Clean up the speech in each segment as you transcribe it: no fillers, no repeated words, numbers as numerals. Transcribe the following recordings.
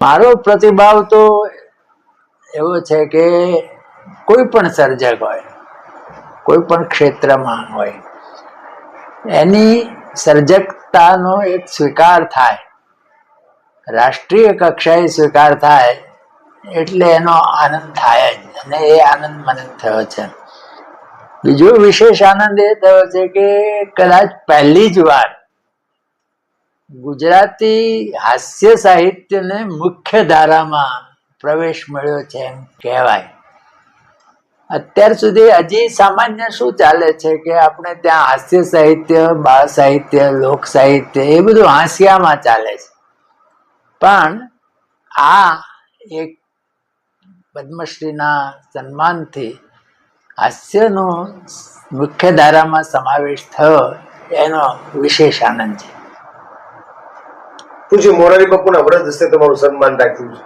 મારો પ્રતિભાવ તો એવો છે કે કોઈ પણ સર્જક હોય, કોઈ પણ ક્ષેત્રમાં હોય, એની સર્જકતાનો એક સ્વીકાર થાય, રાષ્ટ્રીય કક્ષાએ સ્વીકાર થાય એટલે એનો આનંદ થાય જ, અને એ આનંદ મને થયો છે. બીજો વિશેષ આનંદ એ થયો છે કે કદાચ પહેલી જ વાર ગુજરાતી હાસ્ય સાહિત્યને મુખ્ય ધારામાં પ્રવેશ મળ્યો છે એમ કહેવાય. અત્યાર સુધી હજી સામાન્ય શું ચાલે છે કે આપણે ત્યાં હાસ્ય સાહિત્ય, બાળ સાહિત્ય, લોક સાહિત્ય એ બધું હાસ્યામાં ચાલે છે, પણ આ એક પદ્મશ્રીના સન્માનથી હાસ્યનો મુખ્ય ધારામાં સમાવેશ થયો એનો વિશેષ આનંદ છે. પૂછ્યું મોરારી બાપુના વ્રત હશે તમારું સન્માન રાખ્યું છે.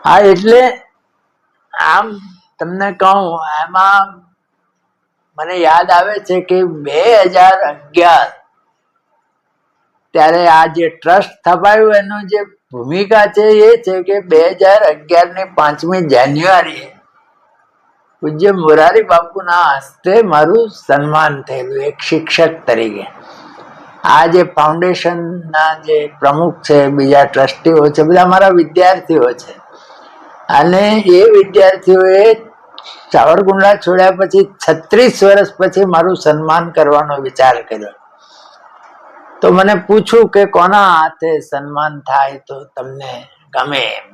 હા, એટલે આમ તમને કહું, એમાં મને યાદ આવે છે કે 2011 ત્યારે આ જે ટ્રસ્ટ સ્થપાયું એનો જે ભૂમિકા છે એ છે કે 2011 ની 5મી જાન્યુઆરીએ પૂજ્ય મોરારી બાપુના હસ્તે મારું સન્માન થયેલું એક શિક્ષક તરીકે. આ જે ફાઉન્ડેશનના જે પ્રમુખ છે, બીજા ટ્રસ્ટીઓ છે, બધા મારા વિદ્યાર્થીઓ છે, અને એ વિદ્યાર્થીઓએ સાવરકુંડલા છોડ્યા પછી 36 વર્ષ પછી મારું સન્માન કરવાનો વિચાર કર્યો. તો મને પૂછ્યું કે કોના હાથે સન્માન થાય તો તમને ગમે એમ.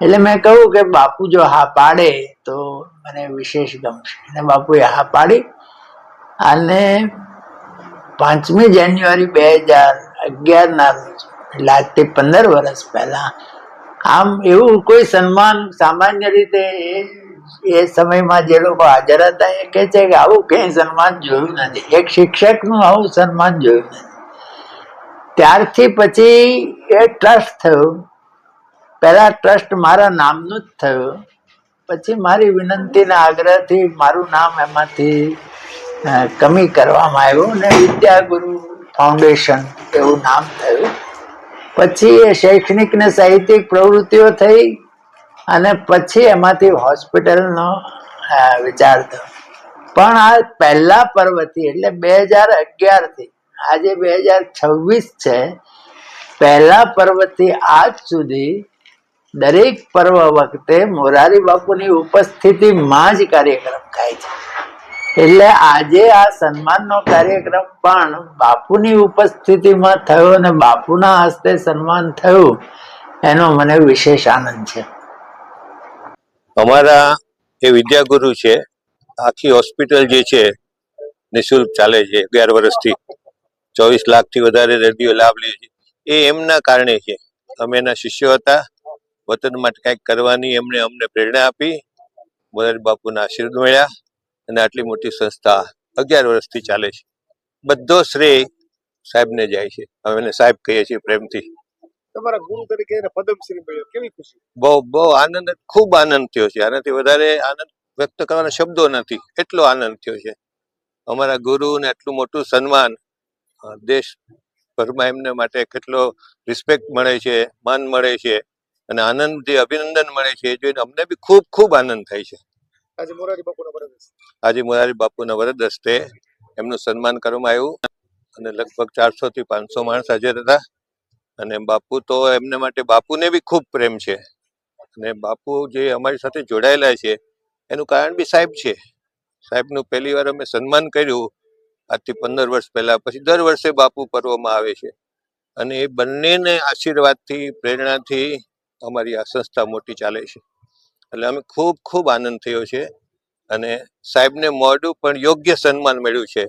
એટલે મેં કહ્યું કે બાપુ જો હા પાડે તો મને વિશેષ ગમશે. અને બાપુએ હા પાડી, અને 5મી જાન્યુઆરી 2011 ના રોજ, એટલે આજથી 15 વર્ષ પહેલા, આમ એવું કોઈ સન્માન સામાન્ય રીતે એ સમયમાં જે લોકો હાજર હતા એ કહે છે કે આવું કઈ સન્માન જોયું નથી, એક શિક્ષકનું આવું સન્માન જોયું નથી. ત્યારથી પછી એ ટ્રસ્ટ થયું. પહેલા ટ્રસ્ટ મારા નામનું જ થયું, પછી મારી વિનંતીના આગ્રહથી મારું નામ એમાંથી કમી કરવામાં આવ્યું અને વિદ્યાગુરુ ફાઉન્ડેશન એવું નામ થયું. પછી એ શૈક્ષણિક ને સાહિત્યિક પ્રવૃત્તિઓ થઈ, અને પછી એમાંથી હોસ્પિટલનો વિચાર થયો. પણ આ પહેલા પર્વથી, એટલે 2011 થી આજે 2026 છે, પહેલા પર્વથી આજ સુધી દરેક પર્વ વખતે મોરારી બાપુની ઉપસ્થિતિમાં જ કાર્યક્રમ થાય છે. એટલે આજે આ સન્માનનો કાર્યક્રમ પણ બાપુની ઉપસ્થિતિમાં થયો અને બાપુના હસ્તે સન્માન થયું, એનો મને વિશેષ આનંદ છે. અમારા એ વિદ્યાગુરુ છે, આખી હોસ્પિટલ જે છે નિઃશુલ્ક ચાલે છે 11 વર્ષથી, 24 લાખથી વધારે દર્દીઓ લાભ લે છે. એ એમના કારણે છે. અમે એના શિષ્યો હતા. વતન માટે કંઈક કરવાની એમણે અમને પ્રેરણા આપી, મોરારી બાપુના આશીર્વાદ મળ્યા, અને આટલી મોટી સંસ્થા 11 વર્ષથી ચાલે છે. બધો શ્રેય સાહેબને જાય છે. અમે એને સાહેબ કહીએ છીએ પ્રેમથી. તમારા ગુરુ તરીકે એને પદ્મશ્રી મળ્યો, કેવી ખુશી? બહુ આનંદ, ખૂબ આનંદ થયો છે. આનાથી વધારે આનંદ વ્યક્ત કરવાના શબ્દો નથી, એટલો આનંદ થયો છે. અમારા ગુરુને આટલું મોટું સન્માન દેશભરમાં એમને માટે કેટલો રિસ્પેક્ટ મળે છે, માન મળે છે, અને આનંદથી અભિનંદન મળે છે, એ જોઈને અમને બી ખૂબ ખૂબ આનંદ થાય છે. આજે મોરારી બાપુના વ્રત હશે. આજે મોરારી બાપુના વ્રત હસ્તે એમનું સન્માન કરવામાં આવ્યું, અને લગભગ 400 થી 500 માણસ હાજર હતા. અને બાપુ તો એમને માટે, બાપુને બી ખૂબ પ્રેમ છે, અને બાપુ જે અમારી સાથે જોડાયેલા છે એનું કારણ બી સાહેબ છે. સાહેબનું પહેલી વાર અમે સન્માન કર્યું આજથી 15 વર્ષ પહેલા. પછી દર વર્ષે બાપુ પર્વમાં આવે છે, અને એ બંનેને આશીર્વાદથી, પ્રેરણાથી અમારી આ સંસ્થા મોટી ચાલે છે. એટલે અમે ખૂબ ખૂબ આનંદ થયો છે, અને સાહેબને મોઢું પણ યોગ્ય સન્માન મળ્યું છે.